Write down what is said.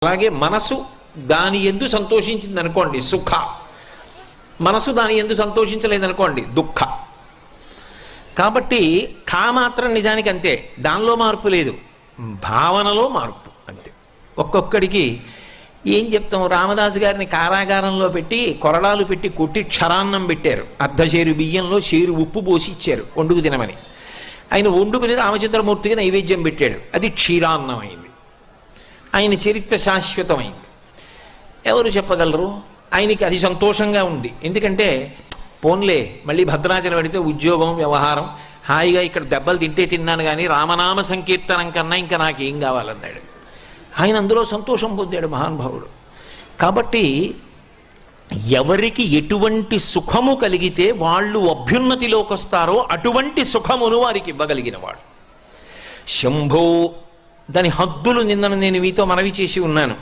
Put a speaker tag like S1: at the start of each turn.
S1: అలాగే మనసు దాని యందు సంతోషించింది అనుకోండి సుఖ, మనసు దాని యందు సంతోషించలేదనుకోండి దుఃఖ. కాబట్టి కా మాత్రం నిజానికి అంతే, దానిలో మార్పు లేదు, భావనలో మార్పు అంతే. ఒక్కొక్కడికి ఏం చెప్తాం, రామదాసు గారిని కారాగారంలో పెట్టి కొరడాలు పెట్టి కొట్టి క్షరాన్నం పెట్టారు, అర్ధచేరు బియ్యంలో చేరు ఉప్పు పోసి ఇచ్చారు వండుకు తినమని. ఆయన వండుకుని రామచంద్రమూర్తికి నైవేద్యం పెట్టాడు, అది క్షీరాన్నం అయింది. ఆయన చరిత్ర శాశ్వతమైంది. ఎవరు చెప్పగలరు? ఆయనకి అది సంతోషంగా ఉంది, ఎందుకంటే పోన్లే మళ్ళీ భద్రాచలం పెడితే ఉద్యోగం వ్యవహారం హాయిగా ఇక్కడ దెబ్బలు తింటే తిన్నాను కానీ రామనామ సంకీర్తనం కన్నా ఇంకా నాకేం కావాలన్నాడు. ఆయన అందులో సంతోషం పొందాడు మహానుభావుడు. కాబట్టి ఎవరికి ఎటువంటి సుఖము కలిగితే వాళ్ళు అభ్యున్నతిలోకి వస్తారో అటువంటి సుఖమును వారికి ఇవ్వగలిగిన వాడు. శంభో, దాని హద్దులు నిన్న నేను మీతో మనవి చేసి ఉన్నాను.